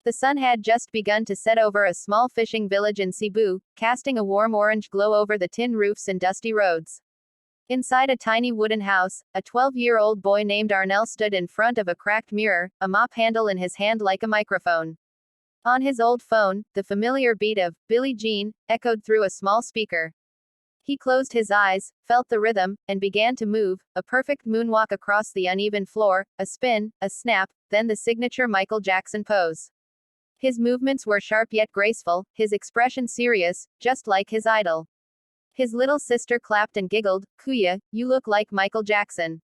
The sun had just begun to set over a small fishing village in Cebu, casting a warm orange glow over the tin roofs and dusty roads. Inside a tiny wooden house, a 12-year-old boy named Arnel stood in front of a cracked mirror, a mop handle in his hand like a microphone. On his old phone, the familiar beat of Billie Jean echoed through a small speaker. He closed his eyes, felt the rhythm, and began to move, a perfect moonwalk across the uneven floor, a spin, a snap, then the signature Michael Jackson pose. His movements were sharp yet graceful, his expression serious, just like his idol. His little sister clapped and giggled, "Kuya, you look like Michael Jackson."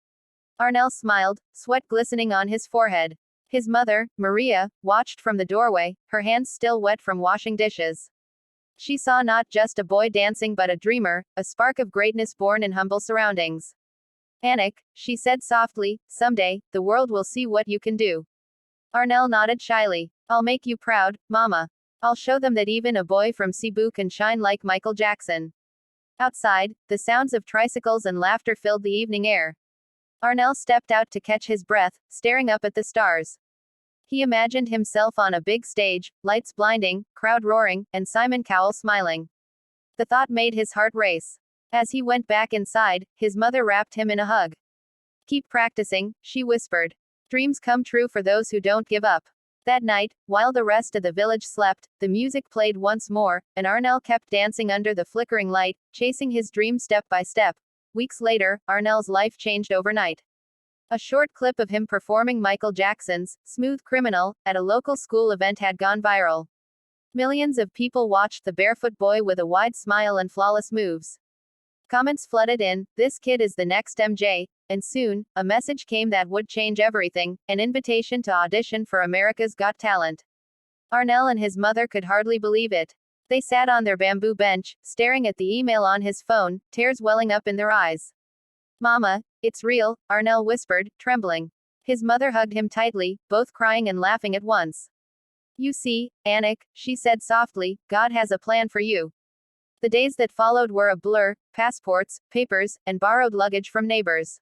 Arnel smiled, sweat glistening on his forehead. His mother, Maria, watched from the doorway, her hands still wet from washing dishes. She saw not just a boy dancing but a dreamer, a spark of greatness born in humble surroundings. "Anik," she said softly, "someday, the world will see what you can do." Arnel nodded shyly. "I'll make you proud, Mama. I'll show them that even a boy from Cebu can shine like Michael Jackson." Outside, the sounds of tricycles and laughter filled the evening air. Arnel stepped out to catch his breath, staring up at the stars. He imagined himself on a big stage, lights blinding, crowd roaring, and Simon Cowell smiling. The thought made his heart race. As he went back inside, his mother wrapped him in a hug. "Keep practicing," she whispered. "Dreams come true for those who don't give up." That night, while the rest of the village slept, the music played once more, and Arnel kept dancing under the flickering light, chasing his dream step by step. Weeks later, Arnel's life changed overnight. A short clip of him performing Michael Jackson's "Smooth Criminal" at a local school event had gone viral. Millions of people watched the barefoot boy with a wide smile and flawless moves. Comments flooded in, "This kid is the next MJ," and soon, a message came that would change everything, an invitation to audition for America's Got Talent. Arnel and his mother could hardly believe it. They sat on their bamboo bench, staring at the email on his phone, tears welling up in their eyes. "Mama, it's real," Arnel whispered, trembling. His mother hugged him tightly, both crying and laughing at once. "You see, Anik," she said softly, "God has a plan for you." The days that followed were a blur, passports, papers, and borrowed luggage from neighbors.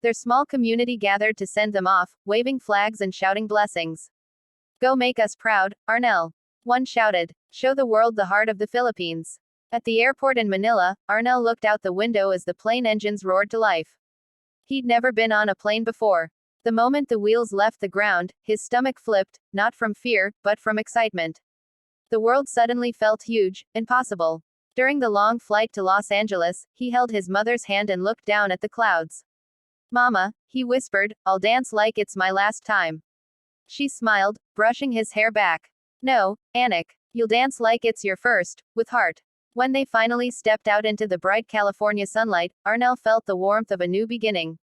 Their small community gathered to send them off, waving flags and shouting blessings. "Go make us proud, Arnel," one shouted. "Show the world the heart of the Philippines." At the airport in Manila, Arnel looked out the window as the plane engines roared to life. He'd never been on a plane before. The moment the wheels left the ground, his stomach flipped, not from fear, but from excitement. The world suddenly felt huge, impossible. During the long flight to Los Angeles, he held his mother's hand and looked down at the clouds. "Mama," he whispered, "I'll dance like it's my last time." She smiled, brushing his hair back. "No, Anik, you'll dance like it's your first, with heart." When they finally stepped out into the bright California sunlight, Arnel felt the warmth of a new beginning.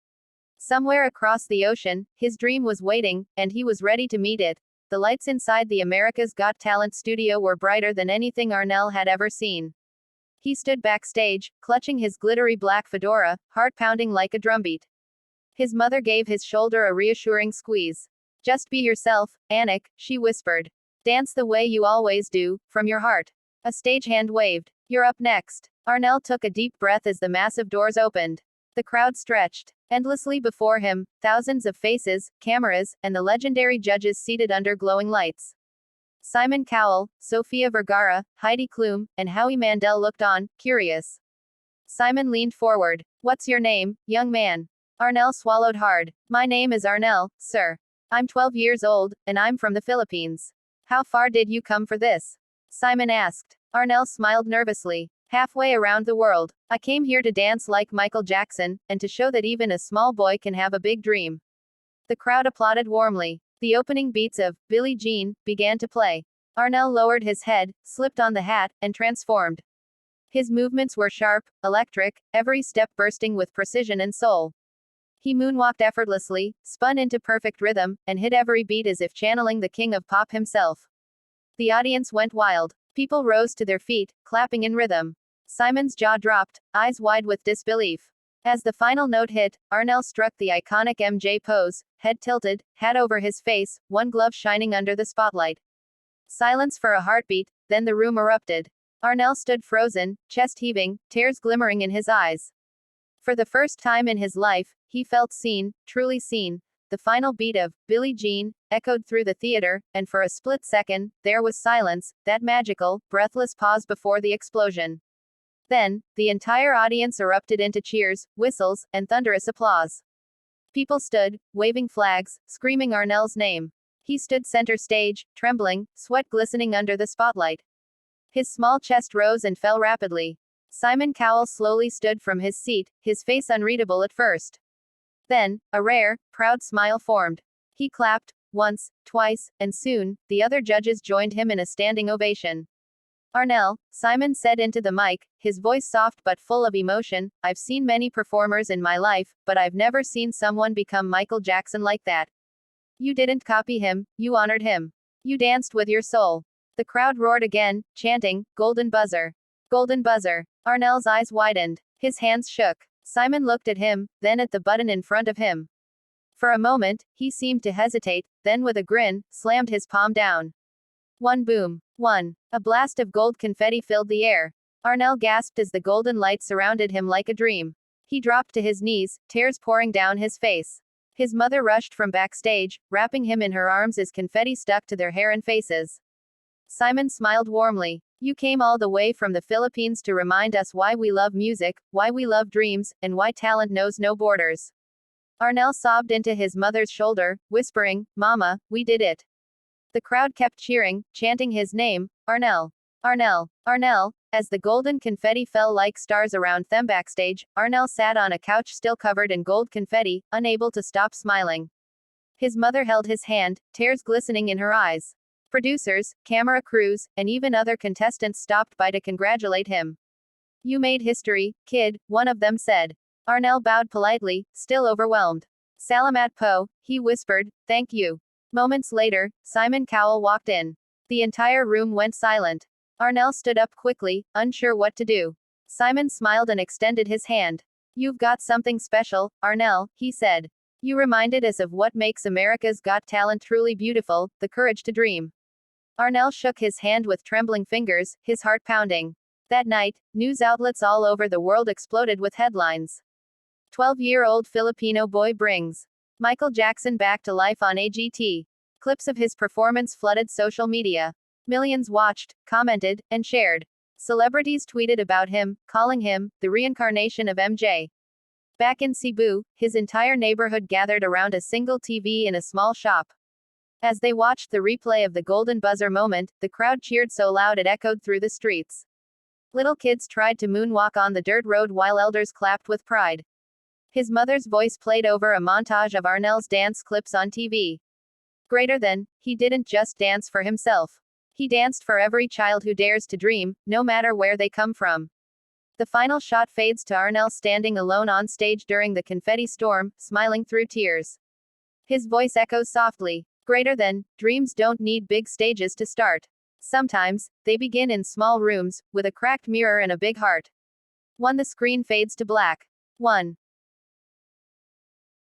Somewhere across the ocean, his dream was waiting, and he was ready to meet it. The lights inside the America's Got Talent studio were brighter than anything Arnel had ever seen. He stood backstage, clutching his glittery black fedora, heart pounding like a drumbeat. His mother gave his shoulder a reassuring squeeze. "Just be yourself, Anik," she whispered. "Dance the way you always do, from your heart." A stagehand waved. "You're up next." Arnel took a deep breath as the massive doors opened. The crowd stretched endlessly before him, thousands of faces, cameras, and the legendary judges seated under glowing lights. Simon Cowell, Sofia Vergara, Heidi Klum, and Howie Mandel looked on, curious. Simon leaned forward. "What's your name, young man?" Arnel swallowed hard. "My name is Arnel, sir. I'm 12 years old, and I'm from the Philippines." "How far did you come for this?" Simon asked. Arnel smiled nervously. "Halfway around the world. I came here to dance like Michael Jackson, and to show that even a small boy can have a big dream." The crowd applauded warmly. The opening beats of "Billie Jean" began to play. Arnel lowered his head, slipped on the hat, and transformed. His movements were sharp, electric, every step bursting with precision and soul. He moonwalked effortlessly, spun into perfect rhythm, and hit every beat as if channeling the king of pop himself. The audience went wild. People rose to their feet, clapping in rhythm. Simon's jaw dropped, eyes wide with disbelief. As the final note hit, Arnel struck the iconic MJ pose, head tilted, hat over his face, one glove shining under the spotlight. Silence for a heartbeat, then the room erupted. Arnel stood frozen, chest heaving, tears glimmering in his eyes. For the first time in his life, he felt seen, truly seen. The final beat of "Billie Jean" echoed through the theater, and for a split second, there was silence, that magical, breathless pause before the explosion. Then, the entire audience erupted into cheers, whistles, and thunderous applause. People stood, waving flags, screaming Arnell's name. He stood center stage, trembling, sweat glistening under the spotlight. His small chest rose and fell rapidly. Simon Cowell slowly stood from his seat, his face unreadable at first. Then, a rare, proud smile formed. He clapped, once, twice, and soon, the other judges joined him in a standing ovation. Arnell, Simon said into the mic, his voice soft but full of emotion, I've seen many performers in my life, but I've never seen someone become Michael Jackson like that. You didn't copy him, you honored him. You danced with your soul. The crowd roared again, chanting, Golden buzzer. Golden buzzer. Arnell's eyes widened. His hands shook. Simon looked at him, then at the button in front of him. For a moment, he seemed to hesitate, then with a grin, slammed his palm down. One boom. One. A blast of gold confetti filled the air. Arnell gasped as the golden light surrounded him like a dream. He dropped to his knees, tears pouring down his face. His mother rushed from backstage, wrapping him in her arms as confetti stuck to their hair and faces. Simon smiled warmly. You came all the way from the Philippines to remind us why we love music, why we love dreams, and why talent knows no borders. Arnell sobbed into his mother's shoulder, whispering, Mama, we did it. The crowd kept cheering, chanting his name, Arnell. Arnell. Arnell. As the golden confetti fell like stars around them backstage, Arnell sat on a couch still covered in gold confetti, unable to stop smiling. His mother held his hand, tears glistening in her eyes. Producers, camera crews, and even other contestants stopped by to congratulate him. You made history, kid, one of them said. Arnell bowed politely, still overwhelmed. Salamat po, he whispered, thank you. Moments later, Simon Cowell walked in. The entire room went silent. Arnell stood up quickly, unsure what to do. Simon smiled and extended his hand. You've got something special, Arnell, he said. You reminded us of what makes America's Got Talent truly beautiful, the courage to dream. Arnell shook his hand with trembling fingers, his heart pounding. That night, news outlets all over the world exploded with headlines. 12-year-old Filipino boy brings Michael Jackson back to life on AGT. Clips of his performance flooded social media. Millions watched, commented, and shared. Celebrities tweeted about him, calling him the reincarnation of MJ. Back in Cebu, his entire neighborhood gathered around a single TV in a small shop. As they watched the replay of the golden buzzer moment, the crowd cheered so loud it echoed through the streets. Little kids tried to moonwalk on the dirt road while elders clapped with pride. His mother's voice played over a montage of Arnell's dance clips on TV. Greater than, he didn't just dance for himself. He danced for every child who dares to dream, no matter where they come from. The final shot fades to Arnell standing alone on stage during the confetti storm, smiling through tears. His voice echoes softly. Greater than, dreams don't need big stages to start. Sometimes, they begin in small rooms, with a cracked mirror and a big heart. 1. The screen fades to black. 1.